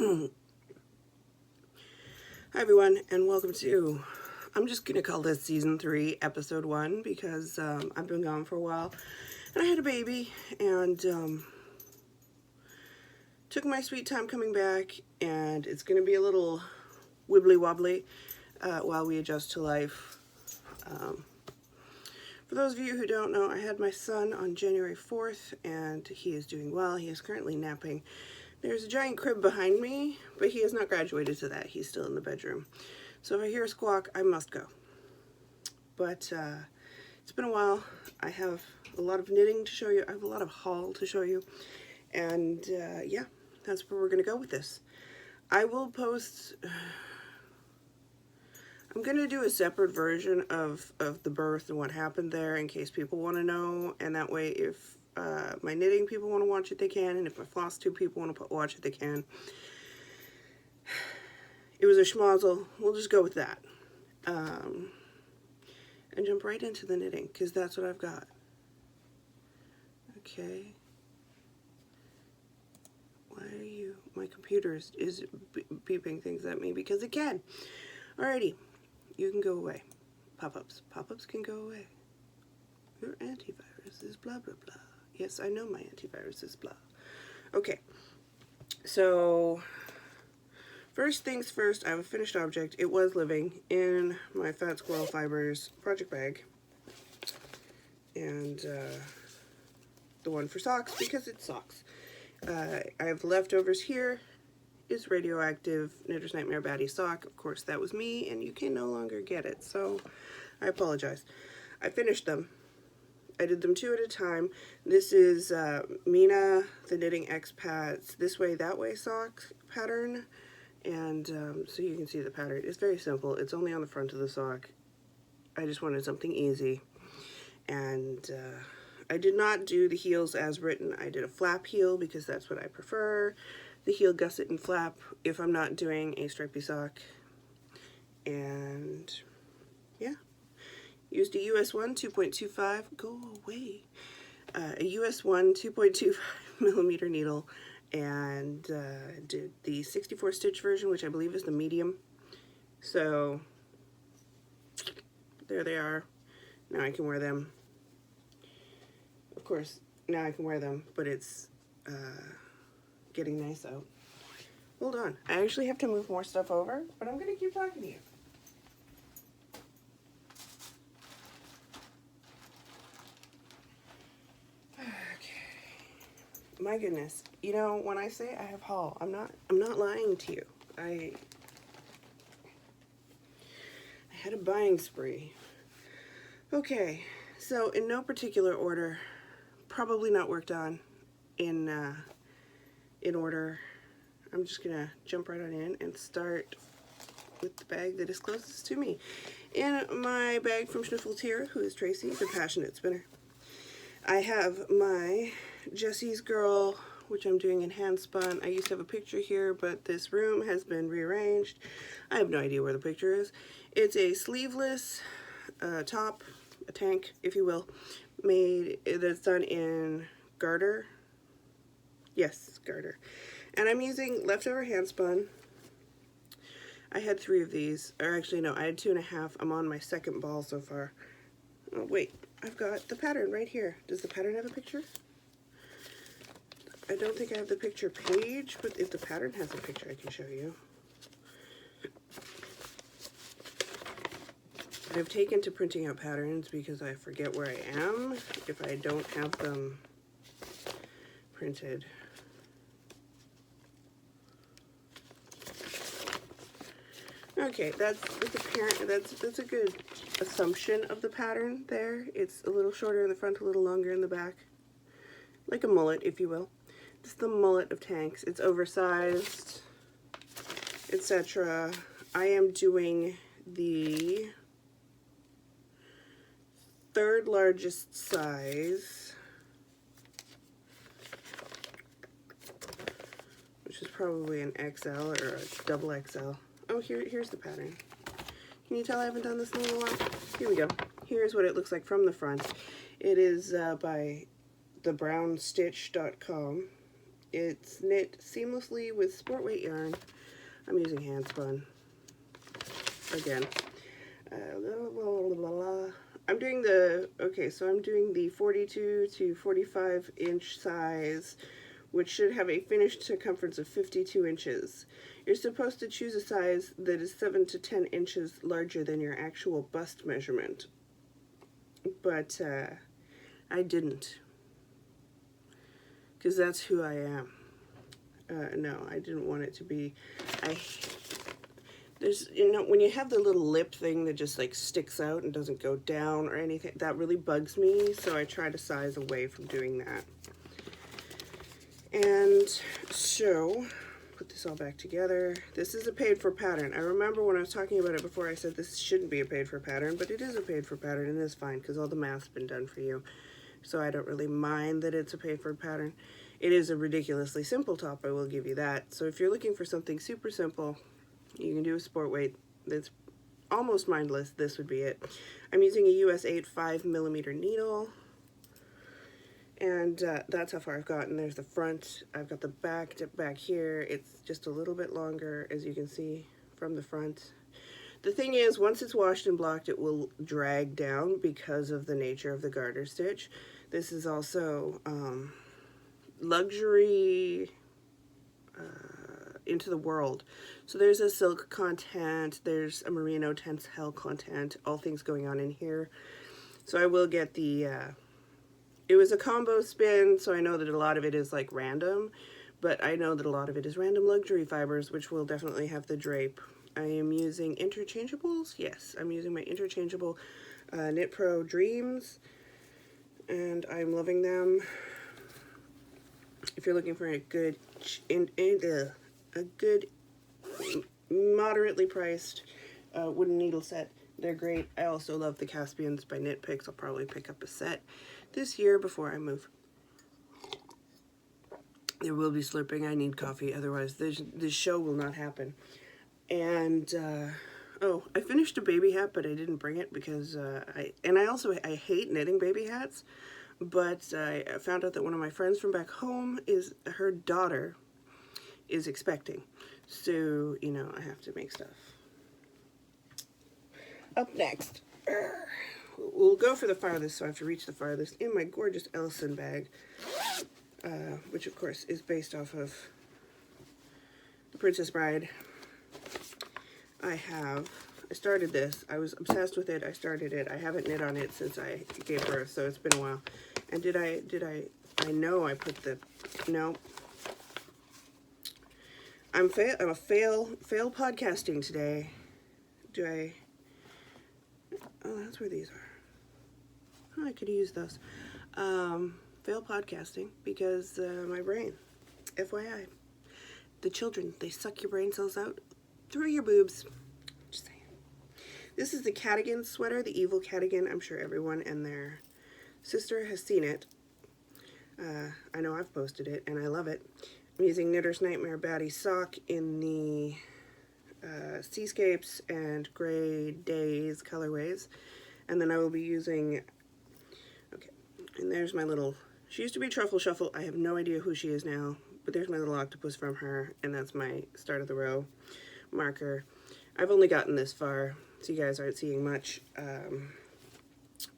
Hi everyone, and welcome to, I'm just gonna call this season 3 episode 1 because I've been gone for a while and I had a baby and took my sweet time coming back, and it's gonna be a little wibbly wobbly while we adjust to life. For those of you who don't know, I had my son on January 4th and he is doing well. He is currently napping. There's a giant crib behind me, but he has not graduated to that. He's still in the bedroom. So if I hear a squawk, I must go. But it's been a while. I have a lot of knitting to show you. I have a lot of haul to show you. And yeah, that's where we're going to go with this. I will post... I'm going to do a separate version of the birth and what happened there in case people want to know. And that way, if my knitting people want to watch it, they can. And if my floss tube people want to watch it, they can. It was a schmozzle. We'll just go with that. And jump right into the knitting, because that's what I've got. Okay. Why are you... My computer is beeping things at me because it can. Alrighty. You can go away. Pop-ups. Pop-ups can go away. Your antivirus is blah, blah, blah. Yes, I know my antivirus is blah. Okay. So, first things first, I have a finished object. It was living in my Fat Squirrel Fibers project bag. And the one for socks, because it's socks. I have leftovers here. Is Radioactive Knitter's Nightmare Baddie sock. Of course, that was me, and you can no longer get it, so I apologize. I finished them. I did them 2 at a time. This is Mina, the Knitting Expats This Way, That Way sock pattern, and so you can see the pattern. It's very simple. It's only on the front of the sock. I just wanted something easy, and I did not do the heels as written. I did a flap heel because that's what I prefer. The heel gusset and flap if I'm not doing a stripy sock. And yeah, used a US 1 2.25, go away, a US 1 2.25 millimeter needle, and did the 64 stitch version, which I believe is the medium. So there they are. Now I can wear them. Of course, now I can wear them, but it's getting nice out. Hold on. I actually have to move more stuff over, but I'm going to keep talking to you. Okay. My goodness. You know, when I say I have haul, I'm not lying to you. I had a buying spree. Okay. So, in no particular order, probably not worked on in order. I'm just gonna jump right on in and start with the bag that is closest to me. In my bag from Schnuffletier, who is Tracy, the passionate spinner, I have my Jessie's Girl, which I'm doing in hand spun. I used to have a picture here, but this room has been rearranged. I have no idea where the picture is. It's a sleeveless top, a tank, if you will, made that's done in garter. Yes, garter. And I'm using leftover hand spun. I had 3 of these, or actually no, I had 2.5. I'm on my second ball so far. Oh wait, I've got the pattern right here. Does the pattern have a picture? I don't think I have the picture page, but if the pattern has a picture, I can show you. I've taken to printing out patterns because I forget where I am if I don't have them printed. Okay, that's apparent. That's a good assumption of the pattern there. It's a little shorter in the front, a little longer in the back. Like a mullet, if you will. It's the mullet of tanks. It's oversized, etc. I am doing the 3rd largest size, which is probably an XL or a double XL. Oh, here's the pattern. Can you tell I haven't done this in a little while? Here we go. Here's what it looks like from the front. It is by thebrownstitch.com, It's knit seamlessly with sport weight yarn. I'm using hand spun again. I'm doing the, okay, so I'm doing the 42 to 45 inch size, which should have a finished circumference of 52 inches. You're supposed to choose a size that is 7 to 10 inches larger than your actual bust measurement. But I didn't, because that's who I am. No, I didn't want it to be, there's, you know, when you have the little lip thing that just like sticks out and doesn't go down or anything, that really bugs me, so I try to size away from doing that. And so, put this all back together. This is a paid for pattern. I remember when I was talking about it before, I said this shouldn't be a paid for pattern, but it is a paid for pattern, and it's fine because all the math's been done for you. So I don't really mind that it's a paid for pattern. It is a ridiculously simple top, I will give you that. So if you're looking for something super simple, you can do a sport weight that's almost mindless, this would be it. I'm using a US 8 5mm needle, and that's how far I've gotten. There's the front. I've got the back back here. It's just a little bit longer, as you can see from the front. The thing is, once it's washed and blocked, it will drag down because of the nature of the garter stitch. This is also luxury into the world. So there's a silk content, there's a merino tencel content, all things going on in here. So I will get the, it was a combo spin, so I know that a lot of it is like random, but I know that a lot of it is random luxury fibers, which will definitely have the drape. I am using interchangeables. Yes, I'm using my interchangeable Knit Pro Dreams, and I'm loving them. If you're looking for a good, a good, moderately priced wooden needle set, they're great. I also love the Caspians by Knit Picks. I'll probably pick up a set this year before I move. There will be slurping. I need coffee, otherwise this show will not happen. And oh, I finished a baby hat, but I didn't bring it because I hate knitting baby hats. But I found out that one of my friends from back home, her daughter is expecting. So, you know, I have to make stuff. Up next, we'll go for the farthest, so I have to reach the farthest in my gorgeous Ellison bag, which of course is based off of The Princess Bride. I started this. I was obsessed with it. I started it. I haven't knit on it since I gave birth, so it's been a while. And I know I put the, no. I'm a fail podcasting today. Oh, that's where these are. Oh, I could use those. Fail podcasting because my brain, FYI. The children, they suck your brain cells out through your boobs. Just saying. This is the Cadigan sweater, the Evil Cadigan. I'm sure everyone and their sister has seen it. I know I've posted it, and I love it. I'm using Knitter's Nightmare Baddie sock in the Seascapes and Gray Days colorways. And then I will be using, okay, and there's my little, she used to be Truffle Shuffle. I have no idea who she is now, but there's my little octopus from her, and that's my start of the row marker. I've only gotten this far, so you guys aren't seeing much.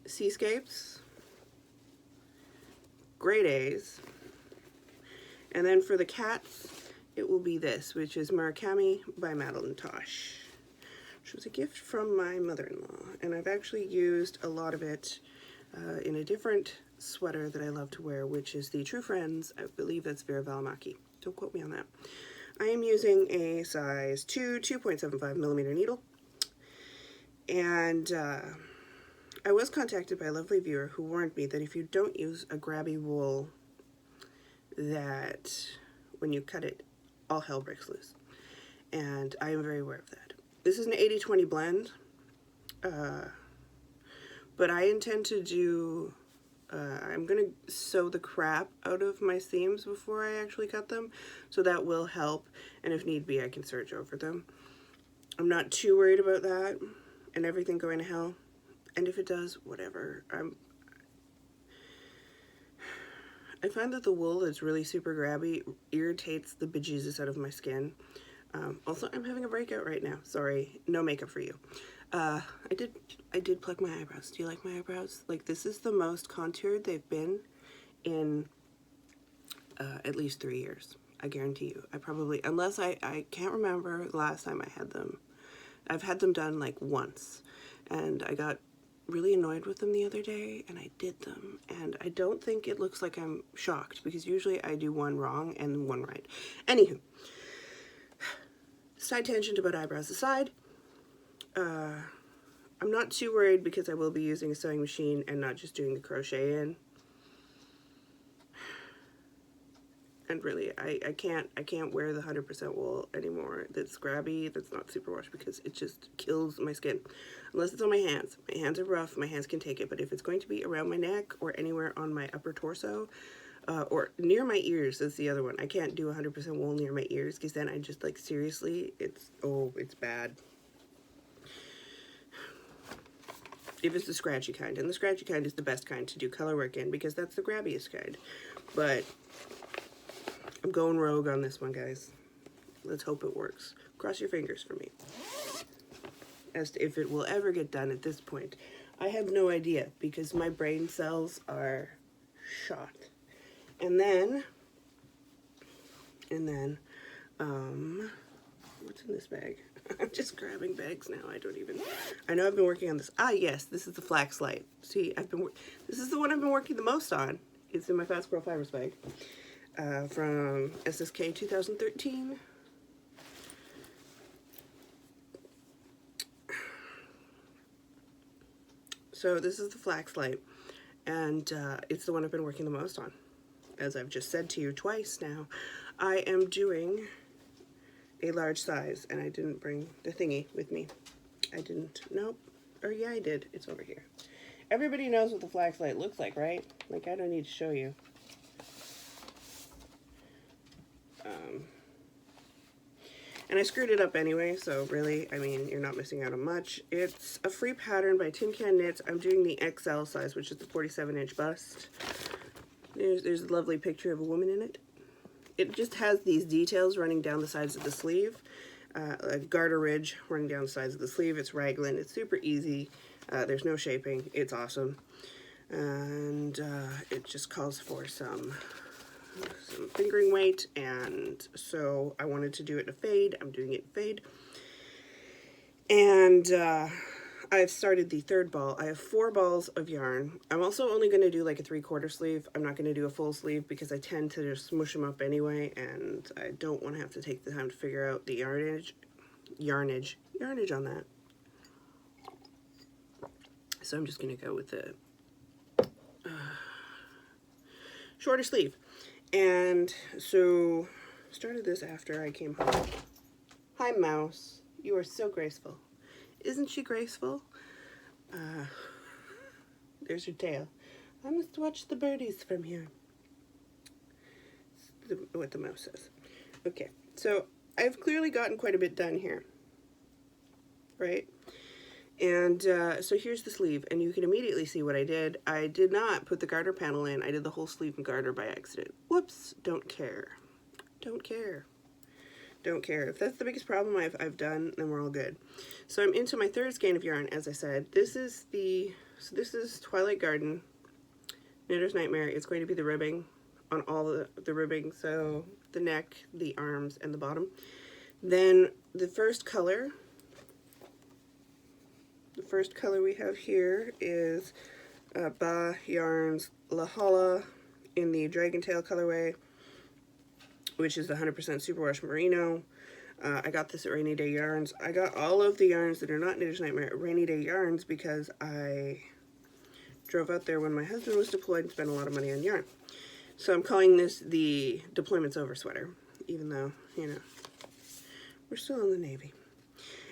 Seascapes, Gray Days, and then for the cats, it will be this, which is Murakami by Madeline Tosh, which was a gift from my mother-in-law, and I've actually used a lot of it in a different sweater that I love to wear, which is the True Friends. I believe that's Vera Valimaki. Don't quote me on that. I am using a size 2, 2.75mm needle, and I was contacted by a lovely viewer who warned me that if you don't use a grabby wool, that when you cut it, all hell breaks loose. And I am very aware of that. This is an 80-20 blend, but I intend to do, I'm going to sew the crap out of my seams before I actually cut them, so that will help, and if need be, I can serge over them. I'm not too worried about that, and everything going to hell, and if it does, whatever. I find that the wool that's really super grabby irritates the bejesus out of my skin. Also, I'm having a breakout right now. Sorry, no makeup for you. I did pluck my eyebrows. Do you like my eyebrows? Like, this is the most contoured they've been in at least 3 years. I guarantee you. I probably, unless I can't remember the last time I had them. I've had them done like once, and I got really annoyed with them the other day, and I did them, and I don't think it looks like I'm shocked, because usually I do one wrong and one right. Anywho, side tangent about eyebrows aside, I'm not too worried because I will be using a sewing machine and not just doing the crochet in. And really, I can't wear the 100% wool anymore that's grabby, that's not superwash, because it just kills my skin. Unless it's on my hands. My hands are rough, my hands can take it, but if it's going to be around my neck or anywhere on my upper torso, or near my ears, that's the other one. I can't do 100% wool near my ears, because then I just, like, seriously, it's bad. If it's the scratchy kind, and the scratchy kind is the best kind to do color work in, because that's the grabbiest kind. But I'm going rogue on this one, guys. Let's hope it works. Cross your fingers for me. As to if it will ever get done at this point, I have no idea, because my brain cells are shot. And then, what's in this bag? I'm just grabbing bags now. I know I've been working on this. Ah, yes, this is the Flax light. See, this is the one I've been working the most on. It's in my Fast Girl Fibers bag. From SSK 2013. So this is the Flax light, and it's the one I've been working the most on. As I've just said to you twice now, I am doing a large size, and I didn't bring the thingy with me. I didn't, nope, or yeah I did, it's over here. Everybody knows what the Flax light looks like, right? Like, I don't need to show you. And I screwed it up anyway, so really, I mean, you're not missing out on much. It's a free pattern by Tin Can Knits. I'm doing the XL size, which is the 47-inch bust. There's a lovely picture of a woman in it. It just has these details running down the sides of the sleeve. A garter ridge running down the sides of the sleeve. It's raglan. It's super easy. There's no shaping. It's awesome. And it just calls for some fingering weight, and so I wanted to do it in a fade. I'm doing it in fade. And I've started the third ball. I have 4 balls of yarn. I'm also only going to do like a 3/4 sleeve. I'm not going to do a full sleeve because I tend to just smush them up anyway, and I don't want to have to take the time to figure out the yarnage on that. So I'm just going to go with the shorter sleeve. And so started this after I came home. Hi, Mouse. You are so graceful. Isn't she graceful? There's her tail. I must watch the birdies from here. What the mouse says. Okay, so I've clearly gotten quite a bit done here. Right? And so here's the sleeve, and you can immediately see what I did. I did not put the garter panel in. I did the whole sleeve and garter by accident. Whoops, don't care. Don't care. Don't care. If that's the biggest problem I've done, then we're all good. So I'm into my third skein of yarn, as I said. This is Twilight Garden, Knitter's Nightmare. It's going to be the ribbing on all the ribbing, so the neck, the arms, and the bottom. Then the first color we have here is Ba Yarns La Holla in the Dragon Tail colorway, which is the 100% superwash merino. I got this at Rainy Day Yarns. I got all of the yarns that are not Knitter's Nightmare at Rainy Day Yarns because I drove out there when my husband was deployed and spent a lot of money on yarn. So I'm calling this the Deployment's Over sweater, even though, you know, we're still in the Navy.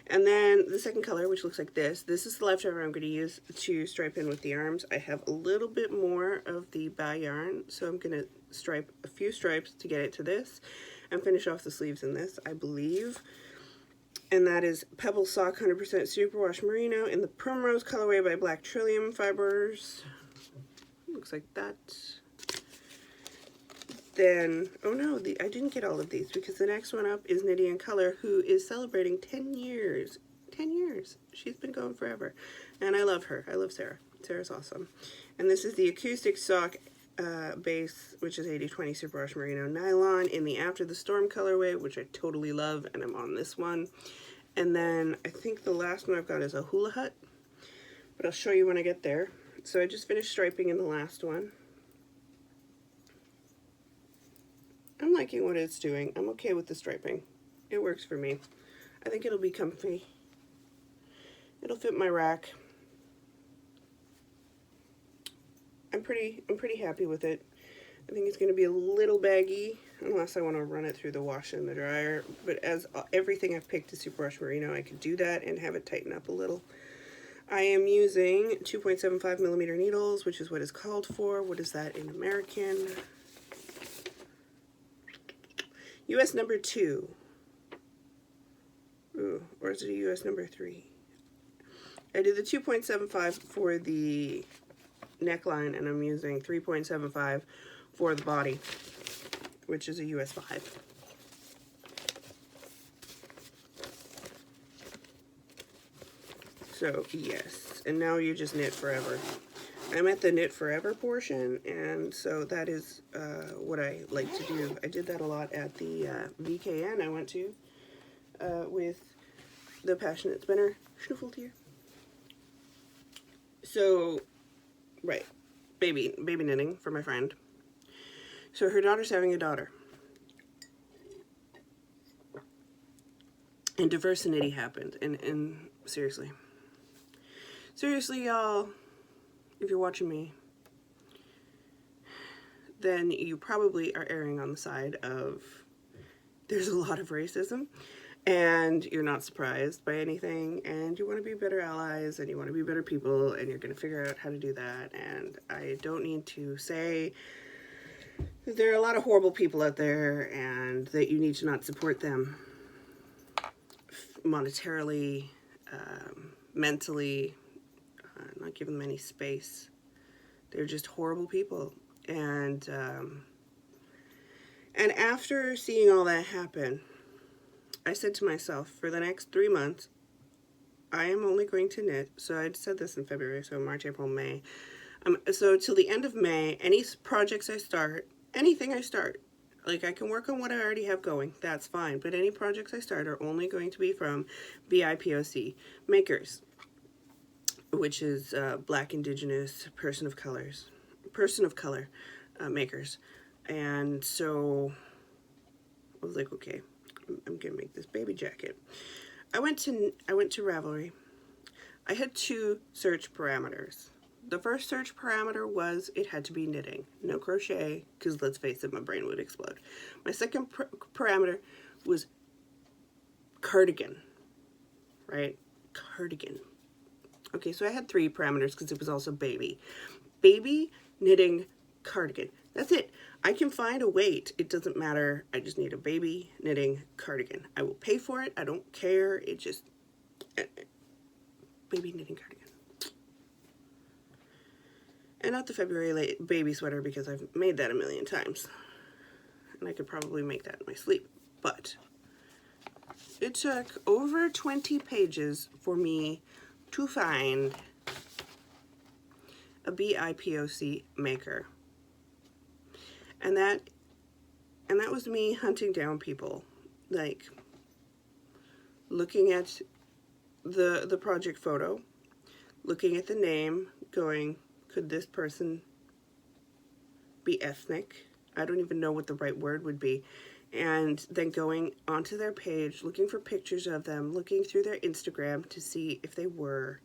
And then the second color, which looks like this is the leftover I'm going to use to stripe in with the arms. I have a little bit more of the Ba yarn, so I'm going to stripe a few stripes to get it to this and finish off the sleeves in this, I believe. And that is Pebble Sock 100% Superwash Merino in the Primrose colorway by Black Trillium Fibers. Looks like that. then, oh no, I didn't get all of these because the next one up is Knitty in Color, who is celebrating 10 years. 10 years. She's been going forever. And I love her. I love Sarah. Sarah's awesome. And this is the Acoustic Sock base, which is 80/20 Superwash Merino Nylon in the After the Storm colorway, which I totally love, and I'm on this one. And then I think the last one I've got is a Hula Hut, but I'll show you when I get there. So I just finished striping in the last one. I'm liking what it's doing. I'm okay with the striping. It works for me. I think it'll be comfy. It'll fit my rack. I'm pretty happy with it. I think it's going to be a little baggy unless I want to run it through the washer and the dryer. But as everything I've picked is Superwash Merino, I could do that and have it tighten up a little. I am using 2.75 millimeter needles, which is what is called for. What is that in American? US number 2. Ooh, or is it a US number 3? I did the 2.75 for the neckline, and I'm using 3.75 for the body, which is a US 5. So, yes. And now you just knit forever. I'm at the knit forever portion, and so that is what I like to do. I did that a lot at the VKN I went to with the Passionate Spinner Schnuffeltier. So, right, baby knitting for my friend. So her daughter's having a daughter. And diversity happened, and seriously, y'all, if you're watching me, then you probably are erring on the side of there's a lot of racism, and you're not surprised by anything, and you want to be better allies, and you want to be better people, and you're going to figure out how to do that. And I don't need to say that there are a lot of horrible people out there, and that you need to not support them monetarily, mentally, not give them any space. They're just horrible people. And after seeing all that happen, I said to myself, for the next 3 months, I am only going to knit. So I said this in February, so March, April, May. So till the end of May, any projects I start, anything I start, like I can work on what I already have going, that's fine. But any projects I start are only going to be from BIPOC makers, which is Black, Indigenous, person of color makers. And so I was like, okay, I'm gonna make this baby jacket. I went to Ravelry. I had 2 search parameters. The first search parameter was it had to be knitting, no crochet, because let's face it, my brain would explode. My second parameter was cardigan, right? Cardigan. Okay, so I had 3 parameters because it was also baby. Baby, knitting, cardigan. That's it. I can find a weight. It doesn't matter. I just need a baby knitting cardigan. I will pay for it. I don't care. It just... baby knitting cardigan. And not the February late baby sweater, because I've made that a million times. And I could probably make that in my sleep. But it took over 20 pages for me to find a BIPOC maker. And that was me hunting down people, like looking at the project photo, looking at the name, going, could this person be ethnic? I don't even know what the right word would be. And then going onto their page, looking for pictures of them, looking through their Instagram to see if they were.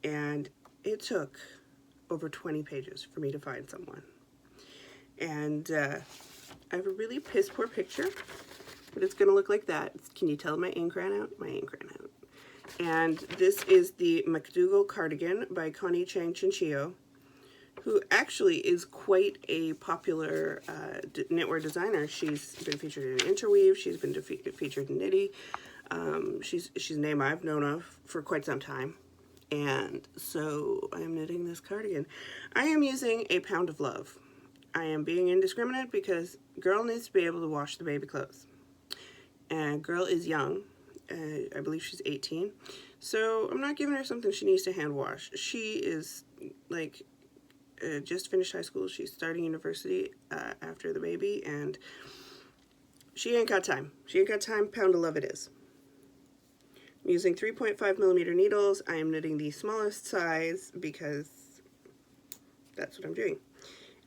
And it took over 20 pages for me to find someone. And I have a really piss poor picture, but it's gonna look like that. Can you tell my ink ran out? My ink ran out. And this is the McDougall cardigan by Connie Chang Chinchillo, who actually is quite a popular knitwear designer. She's been featured in Interweave. She's been featured in Knitty. She's a name I've known of for quite some time. And so I am knitting this cardigan. I am using a Pound of Love. I am being indiscriminate because girl needs to be able to wash the baby clothes. And girl is young. I believe she's 18. So I'm not giving her something she needs to hand wash. She is like just finished high school. She's starting university after the baby, and she ain't got time. She ain't got time. Pound of love it is. I'm using 3.5 millimeter needles. I am knitting the smallest size because that's what I'm doing.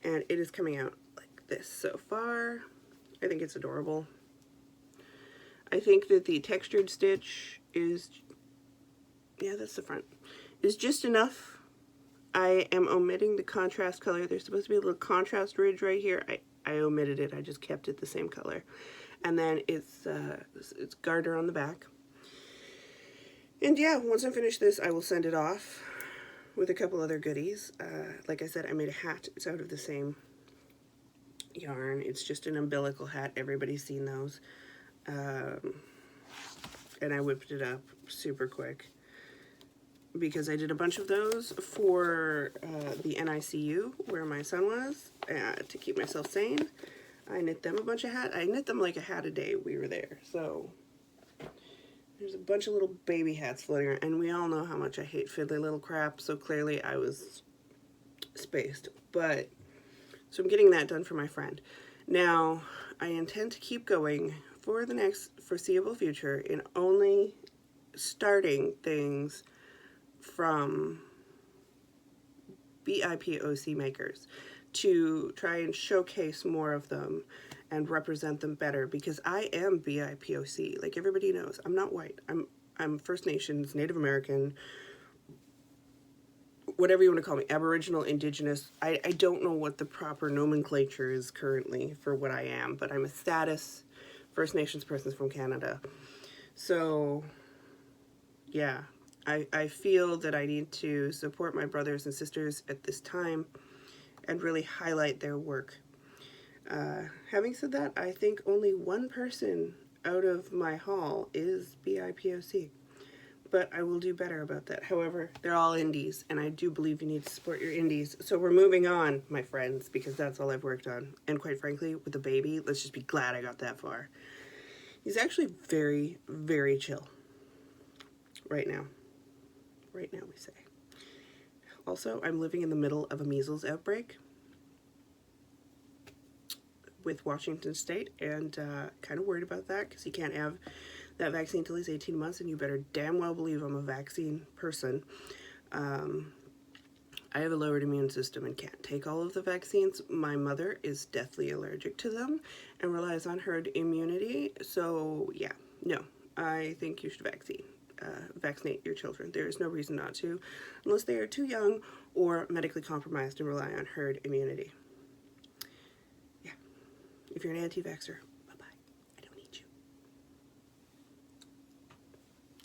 And it is coming out like this so far. I think it's adorable. I think that the textured stitch is, yeah, that's the front, is just enough. I am omitting the contrast color. There's supposed to be a little contrast ridge right here. I omitted it. I just kept it the same color. And then it's garter on the back. And yeah, once I finish this, I will send it off with a couple other goodies. Like I said, I made a hat. It's out of the same yarn. It's just an umbilical hat. Everybody's seen those. And I whipped it up super quick because I did a bunch of those for the NICU where my son was to keep myself sane. I knit them a bunch of hats. I knit them like a hat a day. We were there. So there's a bunch of little baby hats floating around, and we all know how much I hate fiddly little crap, so clearly I was spaced. But so I'm getting that done for my friend. Now, I intend to keep going for the next foreseeable future in only starting things from BIPOC makers to try and showcase more of them and represent them better, because I am BIPOC. Like everybody knows, I'm not white. I'm First Nations, Native American, whatever you want to call me, Aboriginal, Indigenous. I don't know what the proper nomenclature is currently for what I am, but I'm a status First Nations person from Canada. So yeah, I feel that I need to support my brothers and sisters at this time and really highlight their work. Having said that, I think only one person out of my haul is BIPOC, but I will do better about that. However, they're all indies, and I do believe you need to support your indies. So we're moving on, my friends, because that's all I've worked on. And quite frankly, with the baby, let's just be glad I got that far. He's actually very, very chill right now. Right now, we say. Also, I'm living in the middle of a measles outbreak with Washington State, and kind of worried about that because he can't have that vaccine until he's 18 months, and you better damn well believe I'm a vaccine person. I have a lowered immune system and can't take all of the vaccines. My mother is deathly allergic to them and relies on herd immunity. So yeah, no, I think you should vaccinate your children. There is no reason not to, unless they are too young or medically compromised and rely on herd immunity. Yeah, if you're an anti-vaxxer, bye-bye. I don't need you.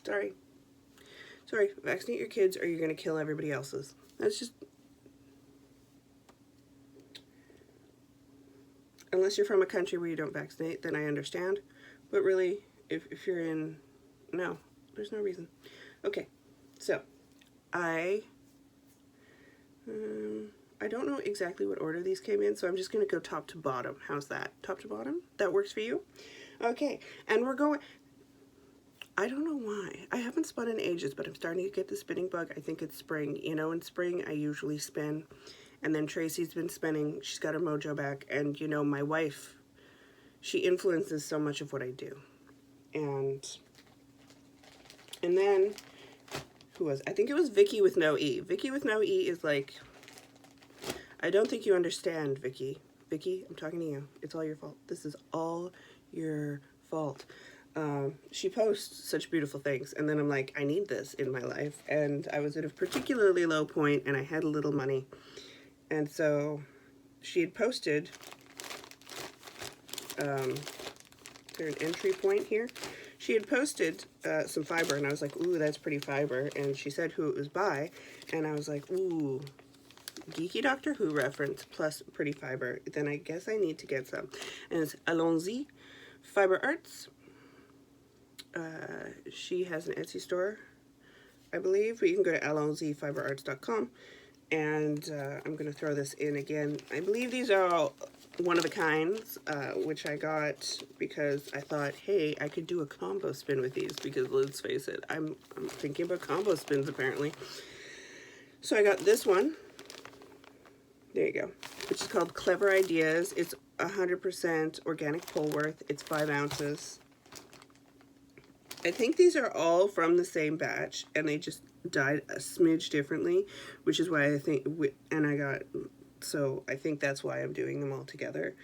Sorry, vaccinate your kids or you're going to kill everybody else's. That's just... Unless you're from a country where you don't vaccinate, then I understand. But really, if you're in... No, there's no reason. Okay, so I don't know exactly what order these came in, so I'm just going to go top to bottom. How's that? Top to bottom? That works for you? Okay, and we're going... I don't know why. I haven't spun in ages, but I'm starting to get the spinning bug. I think it's spring. You know, in spring, I usually spin. And then Tracy's been spinning. She's got her mojo back. And, you know, my wife, she influences so much of what I do. And then, who was? I think it was Vicky with no E. Vicky with no E is like, I don't think you understand, Vicky. Vicky, I'm talking to you. It's all your fault. This is all your fault. She posts such beautiful things, and then I'm like, I need this in my life, and I was at a particularly low point, and I had a little money, and so she had posted, there's an entry point here, she had posted some fiber, and I was like, ooh, that's pretty fiber, and she said who it was by, and I was like, ooh, geeky Doctor Who reference plus pretty fiber, then I guess I need to get some, and it's Allons-y Fiber Arts. She has an Etsy store, I believe, but you can go to allonsfiberarts.com And I'm going to throw this in again. I believe these are all one of a kinds, which I got because I thought, hey, I could do a combo spin with these, because let's face it, I'm thinking about combo spins apparently. So I got this one. There you go. Which is called Clever Ideas. It's 100% organic Polworth. It's 5 ounces. I think these are all from the same batch, and they just dyed a smidge differently, which is why I think, so I think that's why I'm doing them all together.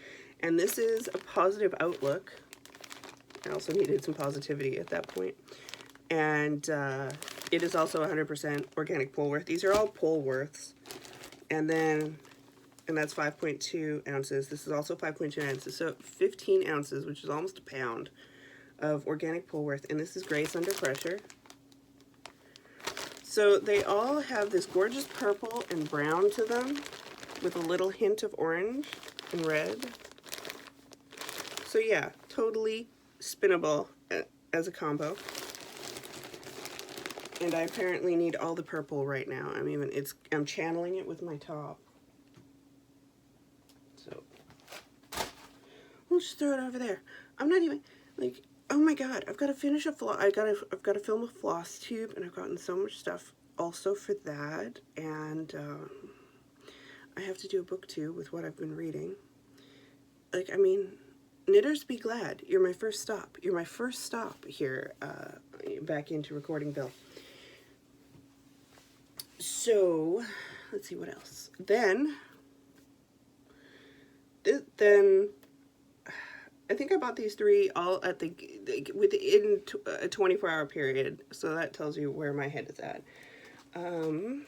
And this is a positive outlook. I also needed some positivity at that point. And it is also 100% organic Polworth. These are all Polworths. And that's 5.2 ounces. This is also 5.2 ounces. So 15 ounces, which is almost a pound of organic Polworth. And this is Grace Under Pressure. So they all have this gorgeous purple and brown to them, with a little hint of orange and red. So yeah, totally spinnable as a combo. And I apparently need all the purple right now. I'm channeling it with my top. So we'll just throw it over there. I'm not even like, oh my god, I've got to finish I've got to film a floss tube, and I've gotten so much stuff also for that, and I have to do a book too with what I've been reading. Like, I mean, knitters be glad. You're my first stop. You're my first stop here, back into recordingville. So, let's see what else. Then I think I bought these 3 all at within a 24-hour period. So that tells you where my head is at. And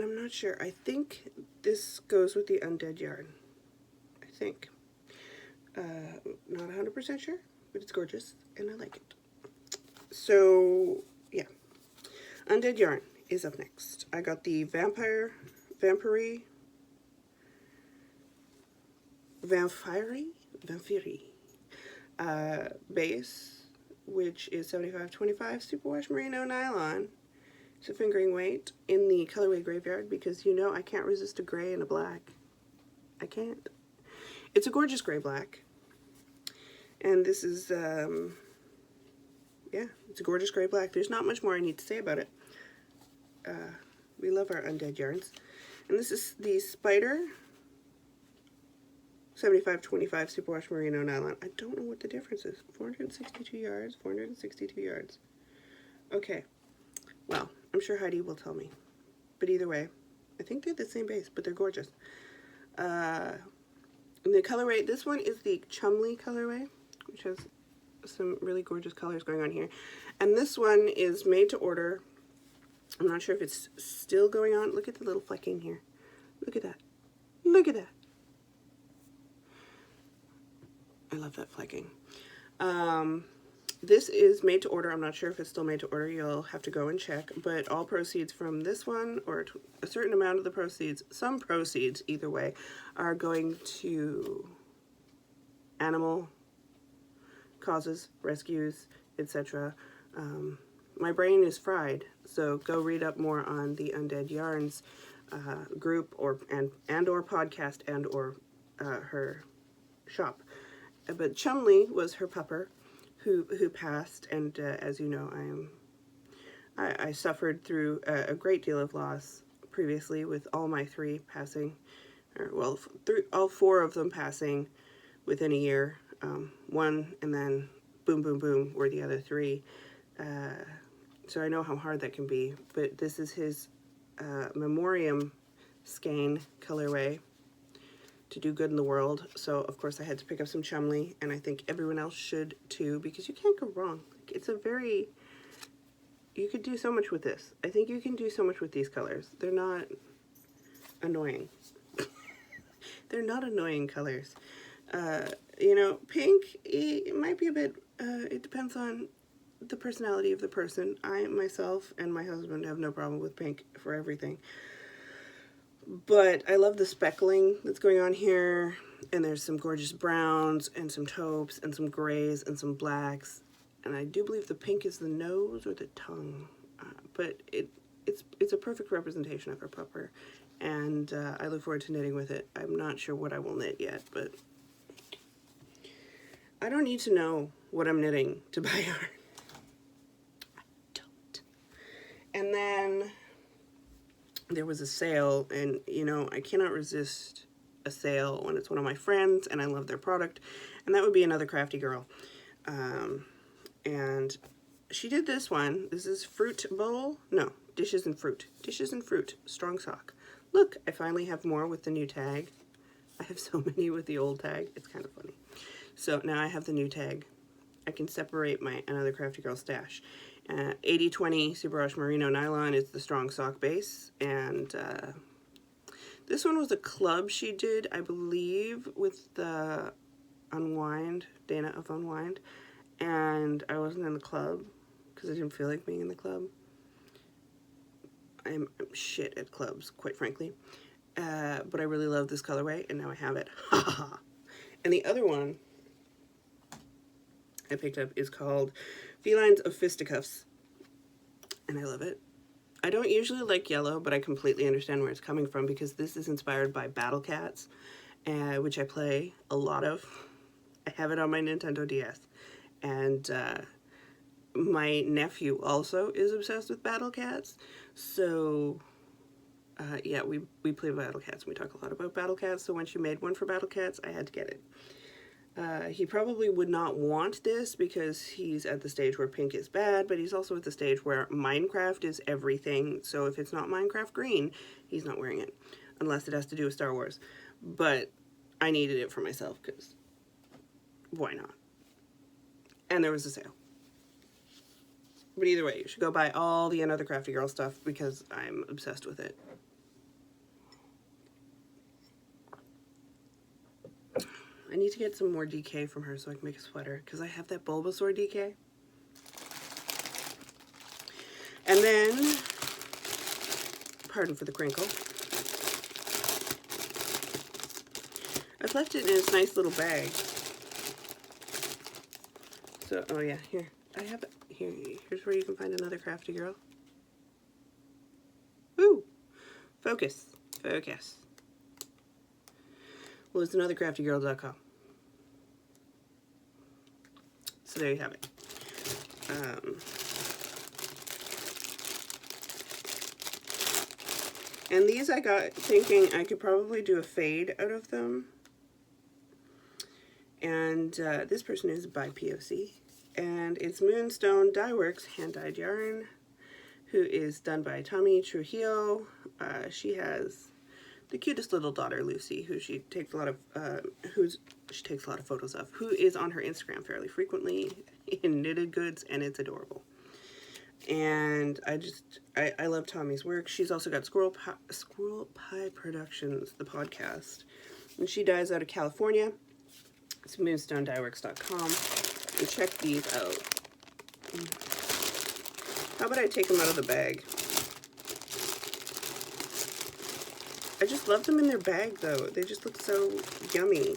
I'm not sure. I think this goes with the undead yarn. I think. Not 100% sure, but it's gorgeous and I like it. So, yeah. Undead yarn is up next. I got the Vampire base, which is 75/25 superwash merino nylon. It's a fingering weight in the colorway Graveyard, because you know I can't resist a gray and a black. I can't. It's a gorgeous gray-black. And this is, yeah, it's a gorgeous gray-black. There's not much more I need to say about it. We love our undead yarns. And this is the Spider 75/25 superwash merino nylon. I don't know what the difference is. 462 yards, 462 yards. Okay. Well, I'm sure Heidi will tell me. But either way, I think they're the same base, but they're gorgeous. And the colorway, this one is the Chumley colorway, which has some really gorgeous colors going on here. And this one is made to order. I'm not sure if it's still going on. Look at the little flecking here. Look at that. Look at that. I love that flecking. This is made to order. I'm not sure if it's still made to order. You'll have to go and check. But all proceeds from this one, or a certain amount of the proceeds, some proceeds either way, are going to animal causes, rescues, etc. My brain is fried, so go read up more on the Undead Yarns group or podcast and or her shop. But Chumley was her pupper who passed, and as you know, I suffered through a great deal of loss previously with all my 3 passing, or well, all 4 of them passing within a year. 1 and then boom, boom, boom were the other 3. So I know how hard that can be. But this is his Memoriam skein colorway to do good in the world. So of course I had to pick up some Chumley, and I think everyone else should too, because you can't go wrong. It's a very, you could do so much with this. I think you can do so much with these colors. They're not annoying. They're not annoying colors. You know, pink, it might be a bit, it depends on the personality of the person. I, myself, and my husband have no problem with pink for everything. But I love the speckling that's going on here, and there's some gorgeous browns, and some taupes, and some grays, and some blacks, and I do believe the pink is the nose or the tongue, but it's a perfect representation of a pupper, and I look forward to knitting with it. I'm not sure what I will knit yet, but I don't need to know what I'm knitting to buy yarn. I don't. And then there was a sale, and you know, I cannot resist a sale when it's one of my friends and I love their product, and that would be Another Crafty Girl. And she did this one. This is Fruit Bowl. No, Dishes and Fruit. Dishes and Fruit Strong Sock. Look, I finally have more with the new tag. I have so many with the old tag. It's kind of funny. So now I have the new tag. I can separate my Another Crafty Girl stash. 80/20 Superwash Merino Nylon is the strong sock base, and this one was a club she did, I believe, with the Unwind, Dana of Unwind, and I wasn't in the club because I didn't feel like being in the club. I'm shit at clubs, quite frankly, but I really love this colorway, and now I have it. Ha ha ha. And the other one I picked up is called Felines of Fisticuffs, and I love it. I don't usually like yellow, but I completely understand where it's coming from because this is inspired by Battle Cats, which I play a lot of. I have it on my Nintendo DS, and my nephew also is obsessed with Battle Cats, so yeah, we play Battle Cats, and we talk a lot about Battle Cats, so when she made one for Battle Cats, I had to get it. He probably would not want this because he's at the stage where pink is bad, but he's also at the stage where Minecraft is everything. So if it's not Minecraft green, he's not wearing it, unless it has to do with Star Wars. But I needed it for myself because why not? And there was a sale. But either way, you should go buy all the Another Crafty Girl stuff because I'm obsessed with it. I need to get some more DK from her so I can make a sweater, because I have that Bulbasaur DK. And then, pardon for the crinkle, I've left it in its nice little bag. So, oh yeah, here, I have it. Here's where you can find Another Crafty Girl. Woo! Focus. Focus. Well, it's anothercraftygirl.com. So there you have it. And these I got thinking I could probably do a fade out of them. And this person is by POC. And it's Moonstone Dye Works hand-dyed yarn, who is done by Tommy Trujillo. She has the cutest little daughter, Lucy, who she takes a lot of photos of, who is on her Instagram fairly frequently in knitted goods, and it's adorable. And I love Tommy's work. She's also got Squirrel Pie Productions, the podcast, and she dyes out of California. It's moonstoneDyeWorks.com, and check these out. How about I take them out of the bag? I just love them in their bag, though. They just look so yummy.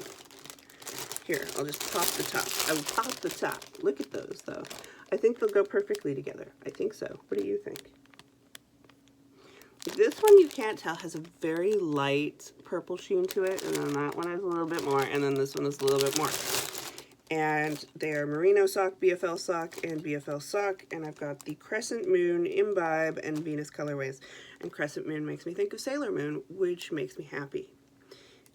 Here, I'll just pop the top. I will pop the top. Look at those, though. I think they'll go perfectly together. I think so. What do you think? This one, you can't tell, has a very light purple sheen to it, and then that one has a little bit more, and then this one is a little bit more. And they are Merino Sock, BFL Sock, and BFL Sock, and I've got the Crescent Moon, Imbibe, and Venus colorways. And Crescent Moon makes me think of Sailor Moon, which makes me happy.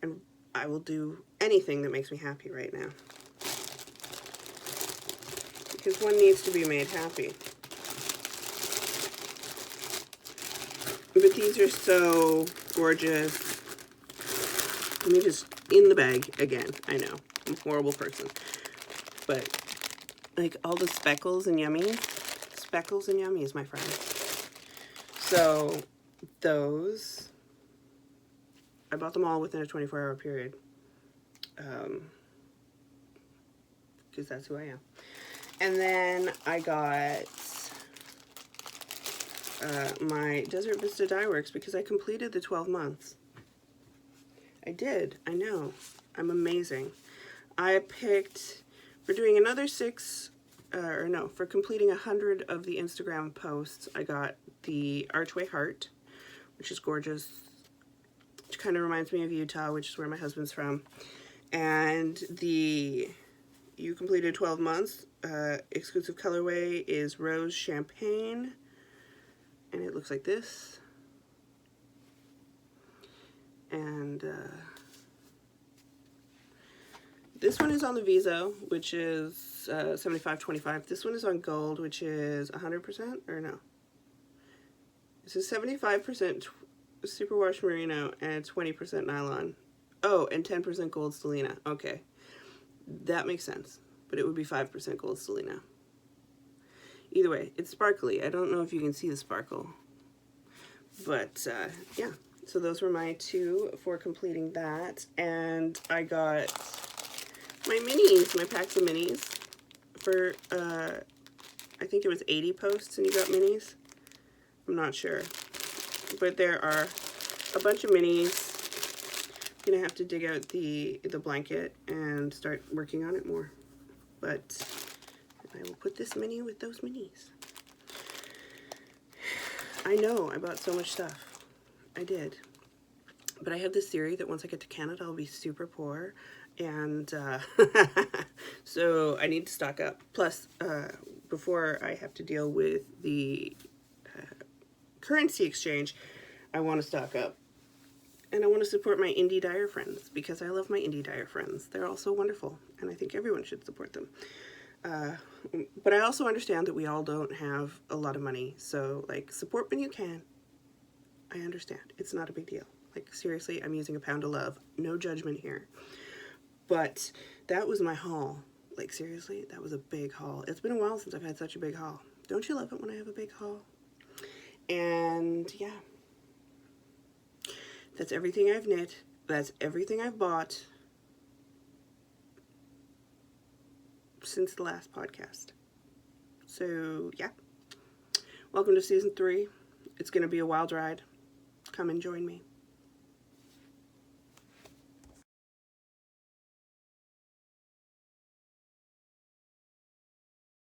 And I will do anything that makes me happy right now. Because one needs to be made happy. But these are so gorgeous. Let me just, in the bag again. I know, I'm a horrible person. But, like, all the speckles and yummies. Speckles and yummies, my friend. So, those, I bought them all within a 24-hour period. Because that's who I am. And then I got my Desert Vista Dye Works because I completed the 12 months. I did. I know. I'm amazing. I picked, we're doing another 6 for completing 100 of the Instagram posts, I got the Archway Heart, which is gorgeous. Which kind of reminds me of Utah, which is where my husband's from. And the You Completed 12 Months exclusive colorway is Rose Champagne. And it looks like this. And this one is on the Viso, which is 75-25. This one is on Gold, which is 100%, or no? This is 75% superwash merino and 20% nylon. Oh, and 10% gold stellina. Okay. That makes sense. But it would be 5% gold stellina. Either way, it's sparkly. I don't know if you can see the sparkle. But, yeah. So those were my 2 for completing that. And I got my minis, my packs of minis. For, I think it was 80 posts and you got minis. I'm not sure. But there are a bunch of minis. I'm gonna have to dig out the blanket and start working on it more. But I will put this mini with those minis. I know, I bought so much stuff. I did. But I have this theory that once I get to Canada, I'll be super poor. And so I need to stock up. Plus, before I have to deal with the currency exchange, I want to stock up. And I want to support my indie dyer friends because I love my indie dyer friends. They're all so wonderful, and I think everyone should support them. But I also understand that we all don't have a lot of money, so like support when you can. I understand. It's not a big deal. Like seriously, I'm using a pound of love. No judgment here. But that was my haul. Like seriously, that was a big haul. It's been a while since I've had such a big haul. Don't you love it when I have a big haul? And yeah. That's everything I've knit. That's everything I've bought since the last podcast. So, yeah. Welcome to season 3. It's going to be a wild ride. Come and join me.